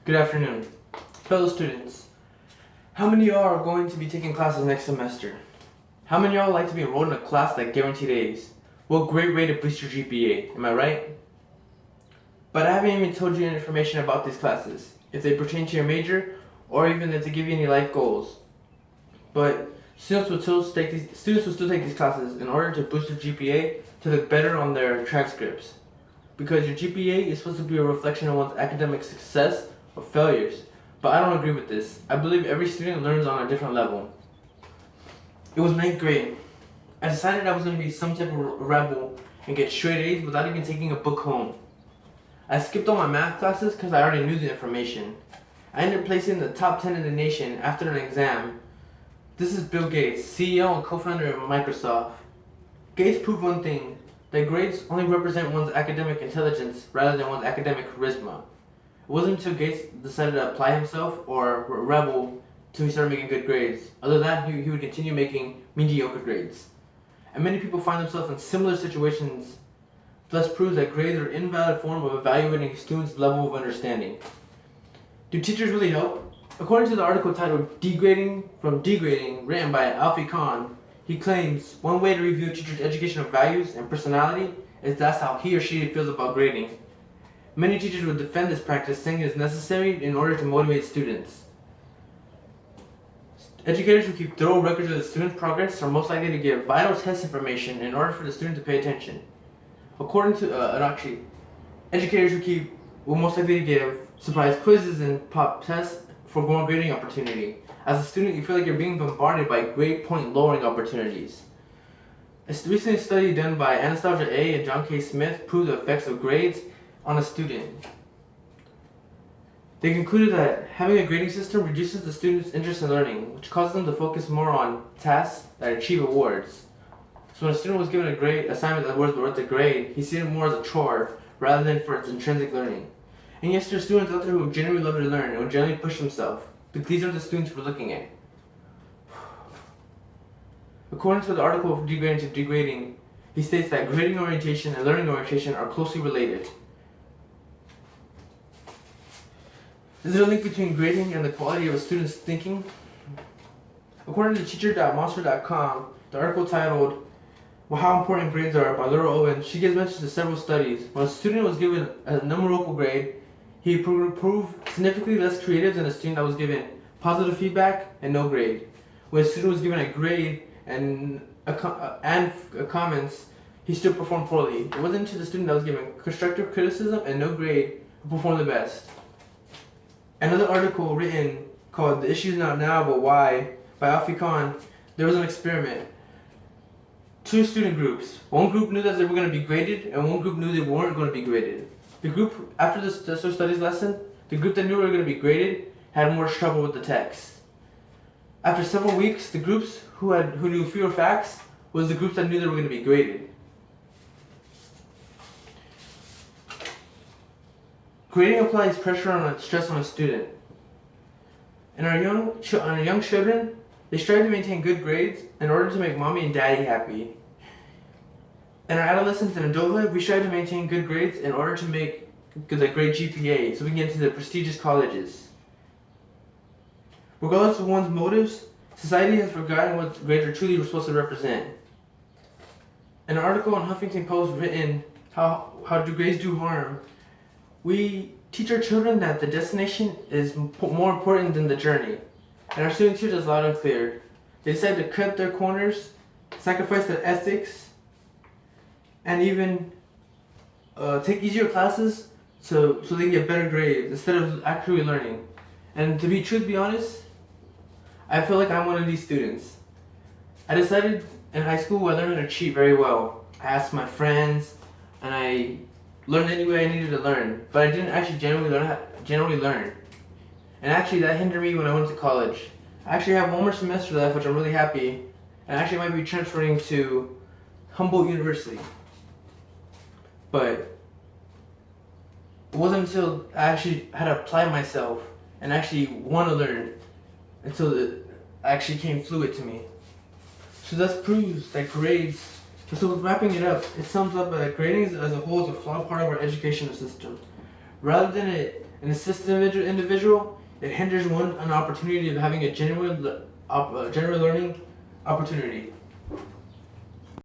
Good afternoon. Fellow students, how many of y'all are going to be taking classes next semester? How many of y'all like to be enrolled in a class that guaranteed A's? What great way to boost your GPA, am I right? But I haven't even told you any information about these classes, if they pertain to your major, or even if they give you any life goals. But students will still take these classes in order to boost their GPA to look better on their transcripts. Because your GPA is supposed to be a reflection of one's academic success or failures. But I don't agree with this. I believe every student learns on a different level. It was ninth grade. I decided I was going to be some type of rebel and get straight A's without even taking a book home. I skipped all my math classes because I already knew the information. I ended up placing in the top 10 in the nation after an exam. This is Bill Gates, CEO and co-founder of Microsoft. Gates proved one thing, that grades only represent one's academic intelligence rather than one's academic charisma. It wasn't until Gates decided to apply himself or rebel till he started making good grades. Other than that, he would continue making mediocre grades. And many people find themselves in similar situations, thus proves that grades are an invalid form of evaluating a student's level of understanding. Do teachers really help? According to the article titled Degrading from Degrading, written by Alfie Kahn, he claims one way to review a teacher's educational values and personality is that's how he or she feels about grading. Many teachers would defend this practice, saying it is necessary in order to motivate students. Educators who keep thorough records of the student's progress are most likely to give vital test information in order for the student to pay attention. According to educators will most likely to give surprise quizzes and pop tests for more grading opportunity. As a student, you feel like you're being bombarded by grade point lowering opportunities. A recent study done by Anastasia A. and John K. Smith proved the effects of grades on a student. They concluded that having a grading system reduces the student's interest in learning, which causes them to focus more on tasks that achieve awards. So when a student was given a grade assignment that was worth a grade, he seen it more as a chore rather than for its intrinsic learning. And yes, there are students out there who genuinely love to learn and will generally push themselves, but these are the students we're looking at. According to the article of Degrading to Degrading, he states that grading orientation and learning orientation are closely related. Is there a link between grading and the quality of a student's thinking? According to teacher.monster.com, the article titled How Important Grades Are by Laura Owen, she gives mention to several studies. When a student was given a numerical grade, he proved significantly less creative than a student that was given positive feedback and no grade. When a student was given a grade and comments, he still performed poorly. It wasn't until the student that was given constructive criticism and no grade who performed the best. Another article written called The Issues Not Now But Why by Alfie Kahn, there was an experiment. Two student groups. One group knew that they were going to be graded and one group knew they weren't going to be graded. The group, after the social studies lesson, the group that knew they were going to be graded had more trouble with the text. After several weeks, the groups who knew fewer facts was the groups that knew they were going to be graded. Grading applies pressure and stress on a student. In our young children, they strive to maintain good grades in order to make mommy and daddy happy. In our adolescence and adulthood, we strive to maintain good grades in order to make the great GPA so we can get into the prestigious colleges. Regardless of one's motives, society has forgotten what grades are truly supposed to represent. An article on Huffington Post written, How Do Grades Do Harm? We teach our children that the destination is more important than the journey. And our students hear this loud and clear. They decide to cut their corners, sacrifice their ethics, and even take easier classes so they can get better grades instead of actually learning. And to be honest, I feel like I'm one of these students. I decided in high school I learned how to cheat very well. I asked my friends, and I learned any way I needed to learn, but I didn't actually generally learn. And actually that hindered me when I went to college. I actually have one more semester left, which I'm really happy, and actually might be transferring to Humboldt University. But it wasn't until I actually had to apply myself and actually want to learn until it actually came fluid to me. So this proves that grades. So wrapping it up, it sums up that grading as a whole is a flawed part of our educational system. Rather than it An assistive individual, it hinders one an opportunity of having a genuine learning opportunity.